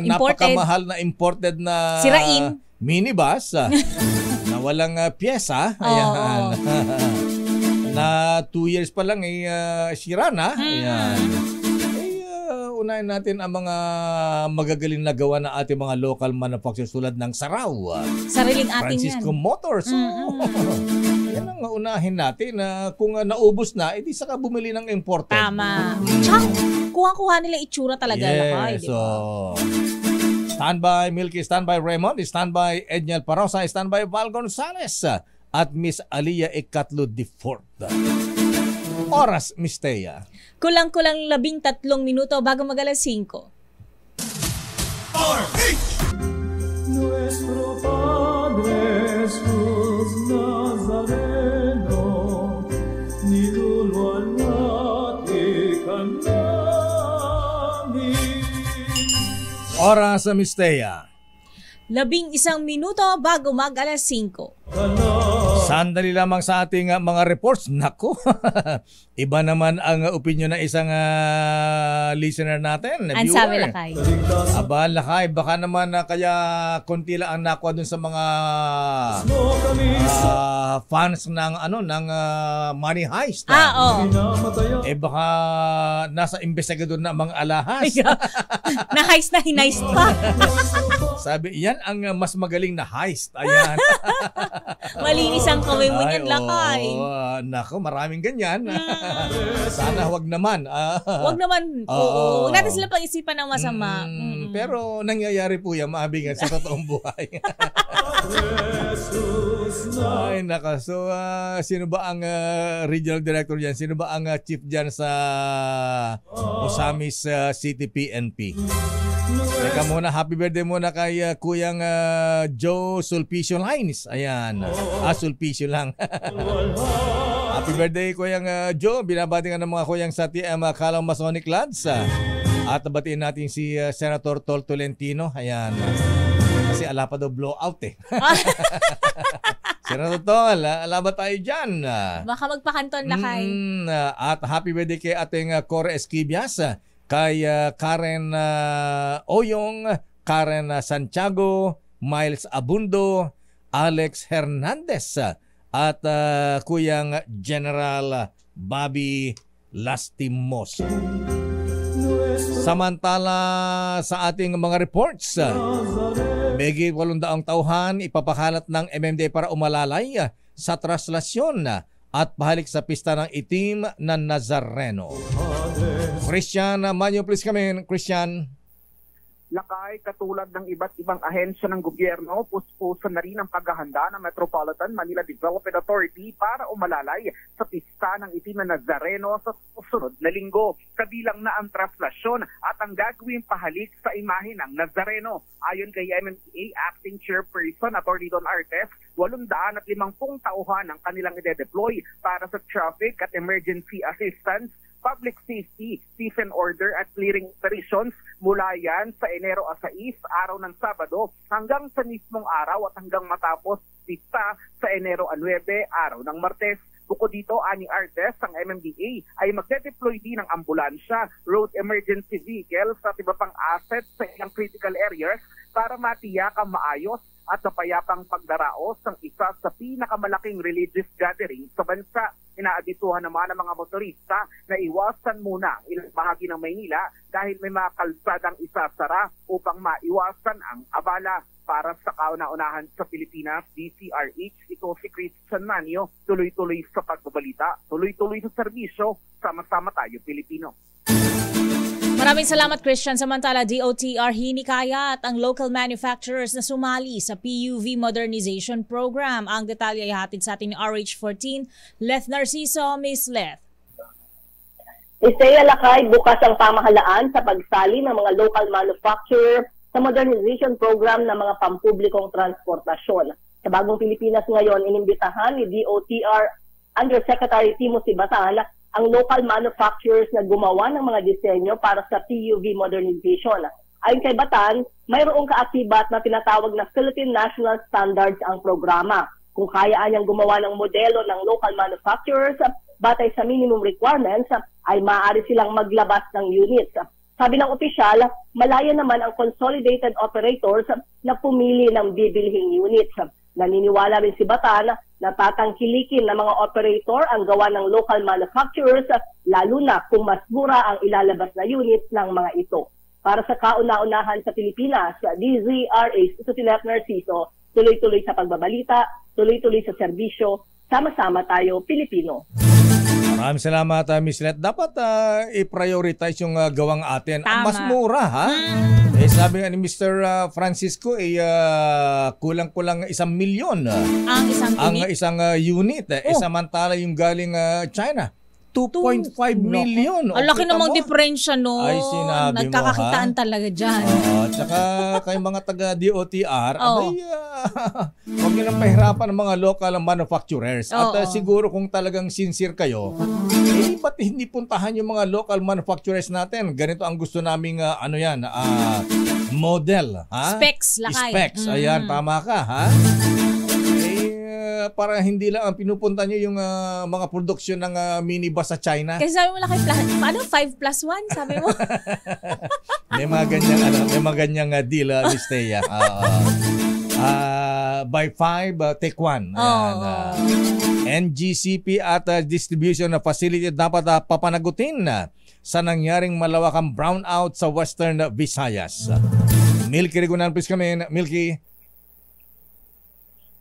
napakamahal na imported na sirain minibus na walang pyesa. Ayan. Na 2 years pa lang sira na. Ayan. Unahin natin ang mga magagaling na gawa na ating mga local manufacturers tulad ng Saraw, sariling ating Francisco yan. Motors. Yan ang unahin natin na kung naubos na, edi saka bumili ng imported. Tama. Tsaka, kuha-kuha nila itsura talaga. Yes, so standby Milky, standby Raymond, standby Edniel Parosa, standby Val Gonzales at Miss Alia Ikatlo IV. Oras, Miss Thea. Kulang-kulang 13 minuto bago mag-alas 5. Nuestro Padre Jesús Nazareno, niluluan natin namin. Oras, Miss Thea. 11 minuto bago mag-alas 5. Sandali lamang sa ating mga reports. Nako, iba naman ang opinion ng isang listener natin. Ang sabi Lakay. Aba, Lakay, baka naman kaya konti lang ang nakuha dun sa mga fans ng ng Money Heist. Oo. Baka nasa investigador na mga alahas. Na-heist na hinaist pa. Sabi, yan ang mas magaling na heist. Ayan. Malinis ang kamay mo niyan, Lakay. Nako, maraming ganyan. Sana wag naman. Wag naman. Oo. Huwag natin sila pag-isipan ng masama. Pero nangyayari po yan, maabigan sa totoong buhay. Ay, nako. So, sino ba ang regional director dyan? Sino ba ang chief dyan sa Osamis City PNP? Teka muna, happy birthday muna kay Kuyang Joe Sulpicio Lines. Ayan. Sulpicio lang. Happy birthday, Kuyang Joe. Binabati ka ng mga kuyang sa TM Calao Masonic Lads. At batiin natin si Senator Tol Tolentino. Ayan. Kasi ala pa daw blowout Senator Tol, ala ba tayo dyan? Baka magpakanton, Lakay. At happy birthday kay ating Cora Esquivias. Kay Karen Oyong, Karen Santiago, Miles Abundo, Alex Hernandez at Kuyang General Bobby Lastimos. Samantala sa ating mga reports, Begit 800 tauhan ipapakalat ng MMDA para umalalay sa traslasyon at pahalik sa pista ng itim na Nazareno. Christian Manyo, please come in. Christian. Lakay, katulad ng iba't ibang ahensya ng gobyerno, puspusan na rin ang paghahanda ng Metropolitan Manila Development Authority para umalalay sa pista ng itim na Nazareno sa susunod na linggo. Kabilang na ang traslasyon at ang gagawing pahalik sa imahe ng Nazareno. Ayon kay MMDA Acting Chairperson Atty. Don Artes, 850 tauhan ang kanilang ide-deploy para sa traffic at emergency assistance, public safety, peace and order at clearing operations mula yan sa Enero 6, araw ng Sabado, hanggang sa mismong araw at hanggang matapos pista sa Enero 9, araw ng Martes. Bukod dito, ani Artes, ang MMDA ay magde-deploy din ng ambulansya, road emergency vehicles at iba pang assets sa ilang critical areas para matiyak ang maayos at napayapang pagdaraos ng isa sa pinakamalaking religious gathering sa bansa. Inaabisuhan naman ng mga motorista na iwasan muna ang ilang bahagi ng Maynila dahil may mga kalsadang isasara upang maiwasan ang abala. Para sa kauna-unahan sa Pilipinas, DCRH, ito si Christian Manyo, tuloy-tuloy sa pagbabalita, tuloy-tuloy sa serbisyo, sama-sama tayo Pilipino. Maraming salamat, Christian. Samantala, DOTR hinikayat ang local manufacturers na sumali sa PUV Modernization Program. Ang detalye ay hatid sa atin ni RH14, Leth Narciso. Miss Leth. Isaya Lakay, bukas ang pamahalaan sa pagsali ng mga local manufacturer sa modernization program ng mga pampublikong transportasyon. Sa Bagong Pilipinas ngayon, inimbitahan ni DOTR Undersecretary Timothy Batan ang local manufacturers na gumawa ng mga disenyo para sa PUV modernization. Ayon kay Batan, mayroong kaakibat na tinatawag na Philippine National Standards ang programa. Kung kaya niyang gumawa ng modelo ng local manufacturers batay sa minimum requirements, ay maaari silang maglabas ng units. Sabi ng opisyal, malaya naman ang consolidated operators na pumili ng bibilhing units. Naniniwala rin si Batan na tatangkilikin ng mga operator ang gawa ng local manufacturers, lalo na kung mas mura ang ilalabas na units ng mga ito. Para sa kauna-unahan sa Pilipinas, DZRH, ito si Lef Narciso, tuloy-tuloy sa pagbabalita, tuloy-tuloy sa serbisyo, sama-sama tayo Pilipino. Maraming salamat, Miss Let. Dapat i-prioritize yung gawang atin. Tama. Mas mura, ha? Sabi nga ni Mr. Francisco, kulang-kulang 1 milyon Ang isang unit. Samantala yung galing China, 2.5 million. Ang laki namang diferensya, no? Ay, sinabi mo, nagkakakitaan talaga dyan. Tsaka kayong mga taga-DOTR, huwag nyo nang pahirapan ng mga local manufacturers. At siguro kung talagang sincere kayo, ba't hindi puntahan yung mga local manufacturers natin? Ganito ang gusto naming, model. Ha? Specs, lakay. Specs, ayan, tama ka, ha? Para hindi lang ang pinupunta nyo yung mga produksyon ng minibus sa China. Kasi sabi mo laki, paano 5+1? Sabi mo? may mga ganyang deal, Miss Thea. By 5, take 1. NGCP at distribution facility dapat papanagutin sa nangyaring malawakang brownout sa Western Visayas. Milky Regunan, please come in. Milky.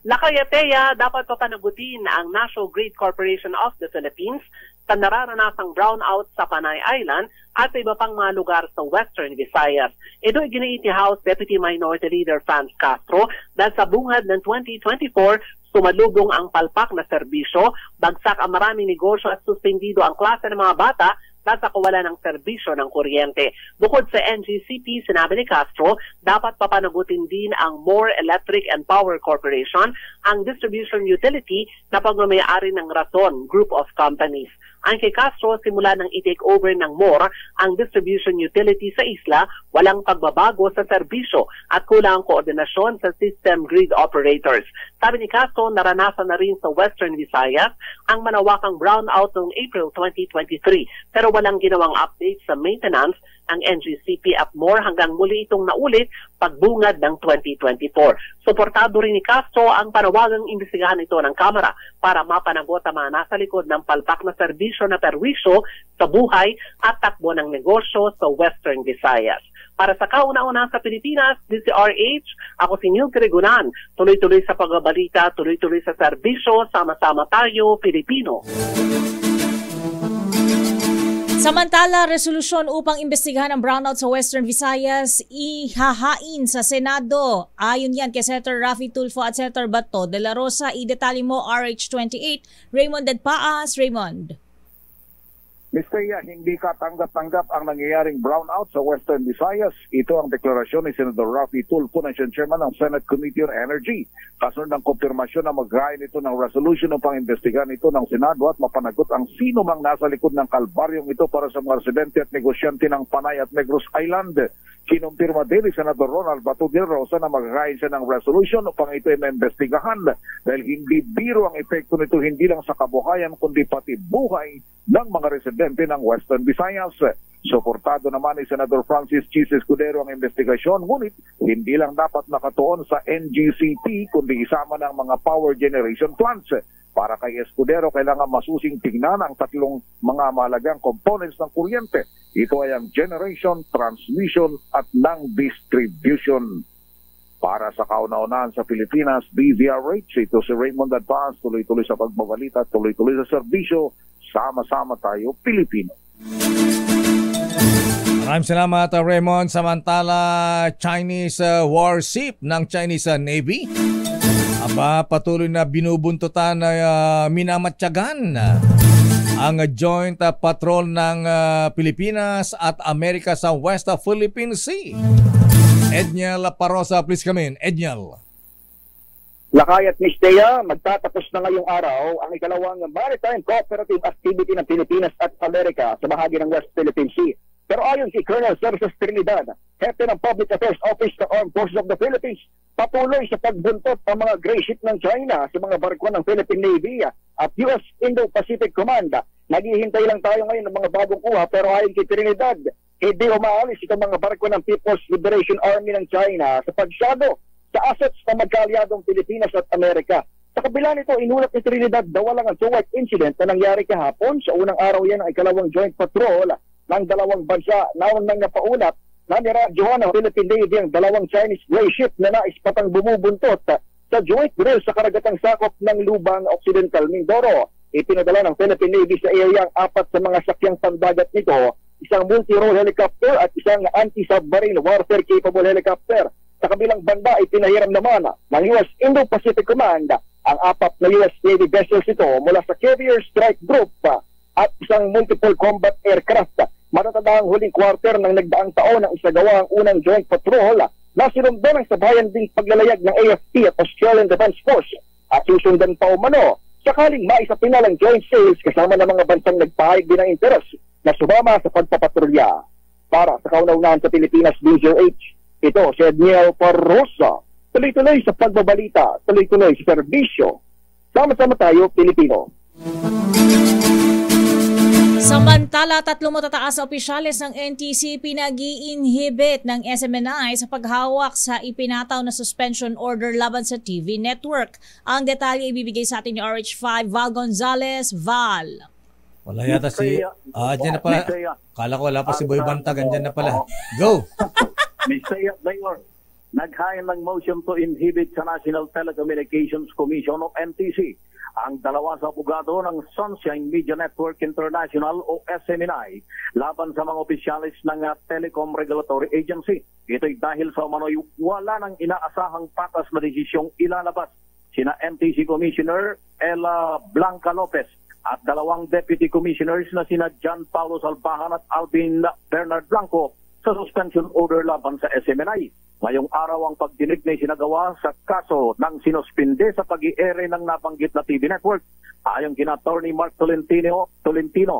Lakayateya, dapat papanagutin ang National Grid Corporation of the Philippines sa nararanasang brownout sa Panay Island at sa iba pang mga lugar sa Western Visayas. Ito ay giniit ni House Deputy Minority Leader Franz Castro dahil sa bungad ng 2024, sumalubong ang palpak na serbisyo, bagsak ang maraming negosyo at suspendido ang klase ng mga bata dahil sa kawalan ng serbisyo ng kuryente. Bukod sa NGCP, sinabi ni Castro, dapat papanagutin din ang More Electric and Power Corporation, ang distribution utility na pagmamayari ng Raton Group of Companies. Ang kay Castro, simula nang i-take over ng More ang distribution utility sa isla, walang pagbabago sa serbisyo at kulang ang koordinasyon sa system grid operators. Sabi ni Castro, naranasan na rin sa Western Visayas ang manawakang brownout noong April 2023 pero walang ginawang update sa maintenance ang NGCP at More hanggang muli itong naulit pagbungad ng 2024. Suportado rin ni Castro ang panawagang imbestigahan ito ng Kamara para mapanagot ang mga nasa likod ng palpak na serbisyo na perwisyo sa buhay at takbo ng negosyo sa Western Visayas. Para sa kauna-una sa Pilipinas, DZRH, ako si Milky Regunan. Tuloy-tuloy sa pagbabalita, tuloy-tuloy sa serbisyo, sama-sama tayo, Pilipino. Samantala, resolusyon upang imbestigahan ang brownout sa Western Visayas ihahain sa Senado. Ayon yan kay Senator Raffy Tulfo at Senator Bato de la Rosa. Idetali mo RH28, Raymond Dadpaas. Raymond. Ms. Thea, hindi katanggap-tanggap ang nangyayaring brownout sa Western Visayas. Ito ang deklarasyon ni Senator Raffy Tulfo, Chairman ng Senate Committee on Energy. Kasunod ng konfirmasyon na mag-hain ito ng resolution upang investigahan ito ng Senado at mapanagot ang sino mang nasa likod ng kalbaryong ito para sa mga residente at negosyante ng Panay at Negros Island. Kinumpirma din ni Senator Ronald Bato de la Rosa na mag-hain siya ng resolution upang ito ay maimbestigahan dahil hindi biro ang epekto nito hindi lang sa kabuhayan kundi pati buhay ng mga residente ng Western Visayas. Suportado naman ni Senator Francis Chis Escudero ang investigasyon, ngunit hindi lang dapat nakatuon sa NGCP kundi isama ng mga power generation plants. Para kay Escudero, kailangan masusing tingnan ang tatlong mga mahalagang components ng kuryente. Ito ay ang generation, transmission at ng distribution. Para sa kauna-unahan sa Pilipinas, DZRH, ito si Raymond Dadpaas, tuloy-tuloy sa pagbabalita, tuloy-tuloy sa serbisyo, sama-sama tayo, Pilipino. Maraming salamat, Raymond. Samantala, Chinese warship ng Chinese Navy patuloy na binubuntutan na minamatyagan ang joint patrol ng Pilipinas at Amerika sa West Philippine Sea. Edniel Parosa, please come in. Edniel. Lakay at Mistea, magtatapos na ngayong araw ang ikalawang Maritime Cooperative Activity ng Pilipinas at Amerika sa bahagi ng West Philippine Sea. Pero ayon kay Colonel Services Trinidad, Hepe ng Public Affairs Office ng Armed Forces of the Philippines, patuloy sa pagbuntot ng mga gray ship ng China sa mga barko ng Philippine Navy at US Indo-Pacific Command. Naghihintay lang tayo ngayon ng mga bagong kuha, pero ayon kay Trinidad, hindi umaalis itong mga barko ng People's Liberation Army ng China sa pagsado sa assets ng magkaalyadong Pilipinas at Amerika. Sa kabila nito, inulat ni Trinidad na walang toward incident na nangyari kahapon. Sa unang araw yan ang ikalawang joint patrol ng dalawang bansa. Naon nang napaulat na niradyohan ng Philippine Navy ang dalawang Chinese gray ship na nais patang bumubuntot sa joint drill sa karagatang sakop ng Lubang Occidental, Mindoro. Ipinadala ng Philippine Navy sa area ang 4 sa mga sakyang pandagat nito, isang multi-role helicopter at isang anti-submarine warfare capable helicopter. Sa kabilang banda ay pinahiram naman ng US Indo-Pacific Command ang 4 na US Navy vessels ito mula sa Carrier Strike Group at isang multiple combat aircraft. Matatanda ang huling quarter ng nagdaang taon ng isagawa ang unang joint patrol na sinundan ng sabayan ding paglalayag ng AFP at Australian Defense Force at susundan pa umano sakaling maisapinal ang joint sales kasama ng mga bansang nagpahayag din ng interes na sumama sa pagpapatrolya. Para sa kauna-unahan sa Pilipinas, DZRH, ito si Edniel Parrosa. Tuloy-tuloy sa pagbabalita, tuloy-tuloy sa serbisyo. Sama-sama tayo, Pilipino. Samantala, 3 matataas na opisyales ng NTC pinag-i-inhibit ng SMNI sa paghawak sa ipinataw na suspension order laban sa TV network. Ang detalye ibibigay sa atin ni RH5, Val Gonzalez. Val. Wala yata si... dyan na pala. Kala ko wala pa si Boy Bantagan, dyan na pala. Go! Mr. Mayor, naghain ng motion to inhibit sa National Telecommunications Commission of NTC ang 2 sa abogado ng Sunshine Media Network International o SMNI laban sa mga opisyalis ng Telecom Regulatory Agency. Ito'y dahil sa umano'y wala nang inaasahang patas na desisyong ilalabas sina NTC Commissioner Ella Blanca Lopez at 2 Deputy Commissioners na sina John Paulo Salvahan at Alvin Bernard Blanco sa suspension order laban sa SMNI. Ngayong araw ang pagdinig na sinagawa sa kaso ng sinuspinde sa pag-i-ere ng nabanggit na TV network. Ayon kina Attorney Mark Tolentino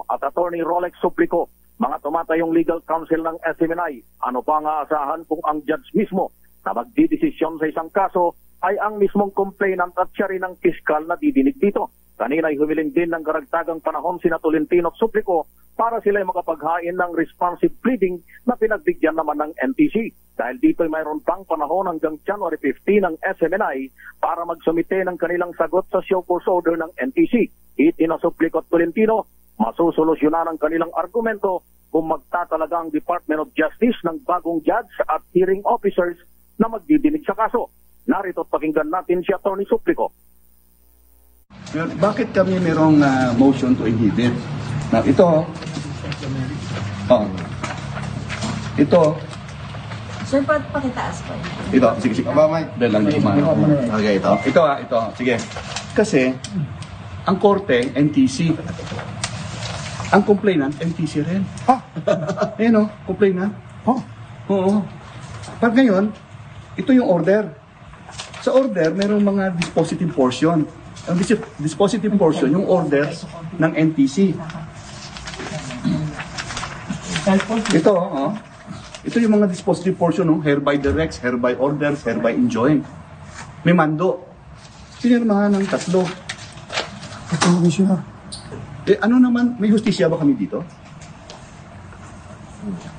at Attorney Rolex Suplico, mga tumatayong legal counsel ng SMNI, ano pa nga asahan kung ang judge mismo na magdidesisyon sa isang kaso ay ang mismong complainant at siya rin ang piskal na didinig dito. Kanina ay humiling din ng karagtagang panahon sina Tolentino at Suplico para sila ay makapaghain ng responsive pleading na pinagbigyan naman ng NTC. Dahil dito ay mayroon pang panahon hanggang January 15 ng SMNI para magsumite ng kanilang sagot sa show cause order ng NTC. Itina Suplico at Tolentino, masusolusyonan ang kanilang argumento kung magtatalaga ang Department of Justice ng bagong judge at hearing officers na magdidinig sa kaso. Narito at pakinggan natin si Atty. Suplico. Bakit kami mayroong motion to inhibit? Now, ito, Sir, pakitaas po. Ito, sige. Dahil lang di kumano. Okay, ito. Sige. Kasi, ang korte, NTC. Ang complainant, NTC rin. Ayan o, complainant. Oo. Pag ngayon, ito yung order. Sa order, mayroong mga dispositive portion. Ang dispositive portion, yung order ng NTC. Ito, ito yung mga dispositive portion, hereby directs, hereby orders, hereby enjoined. May mando. Pinirmahan ng 3. Ano naman, may justisya ba kami dito?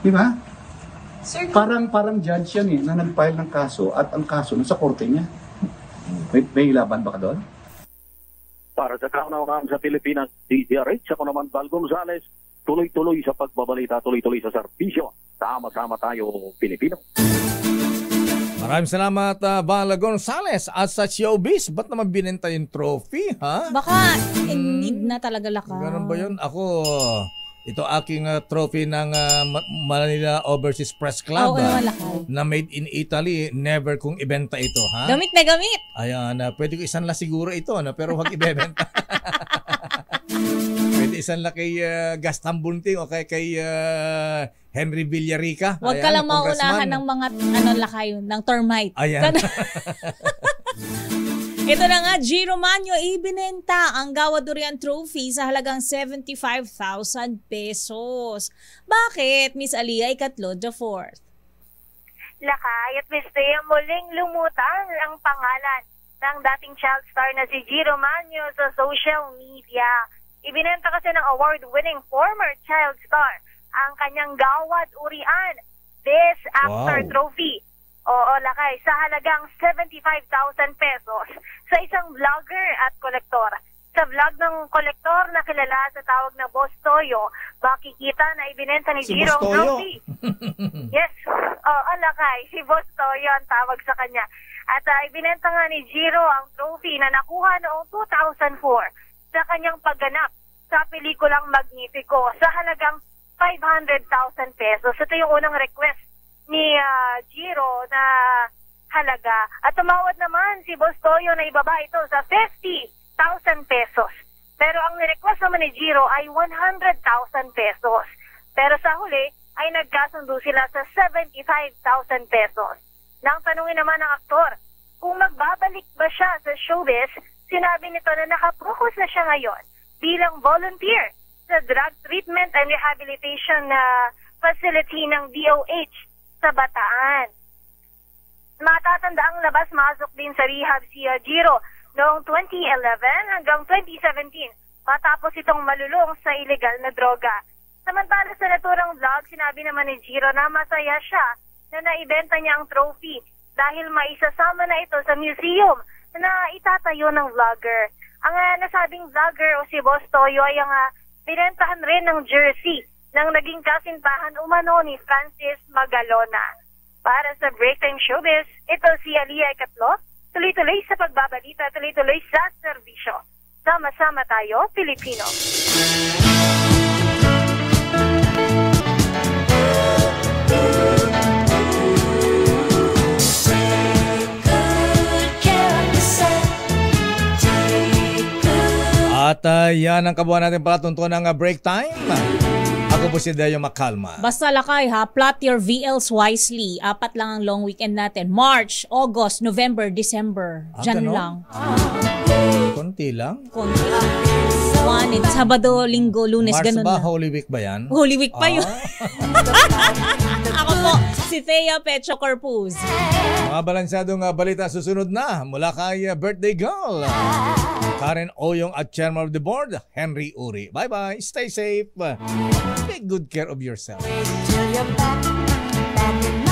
Di ba? Sir, parang judge yan na nag-file ng kaso at ang kaso nasa korte niya. May laban ba ka doon? Para sa kaunawaan sa Pilipinas, DZRH, ako naman Val Gonzalez, tuloy-tuloy sa pagbabalita, tuloy-tuloy sa serbisyo. Sama-sama tayo, Pilipino. Maraming salamat, Val Gonzalez. At sa showbiz, ba't naman binenta yung trophy, ha? Baka in need na talaga laka. Ganun ba yun? Ako, ito aking trophy ng Manila Overseas Press Club na made in Italy. Never kong ibenta ito, ha? Gamit na gamit. Ayan, pwede ko isan lang siguro ito, pero wag ibebenta. Pwede isan lang kay Gaston Bunting o kay Henry Villarica. Huwag ka lang maunahan ng mga lakay, ng termite. Ayan. Ito na nga, G. Romano, ibinenta ang Gawad Durian Trophy sa halagang 75,000 pesos. Bakit, Miss Aliyah Ikatlo the Fourth? Lakay at Miss Thea, muling lumutang ang pangalan ng dating child star na si G. Romano sa social media. Ibinenta kasi ng award-winning former child star ang kanyang Gawad Urian Best Actor Trophy. Oo, Lakay, sa halagang 75,000 pesos sa isang vlogger at kolektor. Sa vlog ng kolektor na kilala sa tawag na Boss Toyo, makikita na ibinenta ni Si Jiro Boss ang Toyo? trophy. Yes, oo, Lakay, si Boss Toyo ang tawag sa kanya. At ibinenta nga ni Jiro ang trophy na nakuha noong 2004 sa kanyang pagganap sa pelikulang Magnifico sa halagang 500,000 pesos. Ito yung unang request ni Jiro na halaga. At tumawad naman si Boss Toyo na ibaba ito sa 50,000 pesos. Pero ang nirequest naman ni Jiro ay 100,000 pesos. Pero sa huli ay nagkasundo sila sa 75,000 pesos. Nang tanungin naman ng aktor kung magbabalik ba siya sa showbiz, sinabi nito na nakapokus na siya ngayon bilang volunteer sa Drug Treatment and Rehabilitation Facility ng DOH sa Bataan. Matatanda ang labas-masok din sa rehab si Jiro noong 2011 hanggang 2017 matapos itong malulong sa illegal na droga. Samantala sa naturang vlog, sinabi naman ni Jiro na masaya siya na naibenta niya ang trophy dahil maisasama na ito sa museum na itatayo ng vlogger. Ang nasabing vlogger o si Boss Toyo ay ang binentahan rin ng jersey ng naging kasintahan umano ni Francis Magalona. Para sa Breaktime Showbiz, ito si Aliyah Ikatlo, tuloy-tuloy sa pagbabalita, tuloy-tuloy sa serbisyo. Sama-sama tayo, Pilipino. At yan ang kabuuan natin palatuntunan ng break time. Ako po si Deo Makalma. Basta Lakay ha, plot your VLs wisely. 4 lang ang long weekend natin. March, August, November, December. Diyan ganun? lang. Konti lang? Konti lang. Sabado, Linggo, Lunes, Mars ganun ba? lang. Holy Week ba yan? Holy Week pa yun. Ako po, si Thea Pecho Corpus. Mga balansadong balita susunod na mula kay birthday girl Karen Oyong at Chairman of the Board, Henry Uri. Bye-bye. Stay safe. Take good care of yourself. Till you're back in my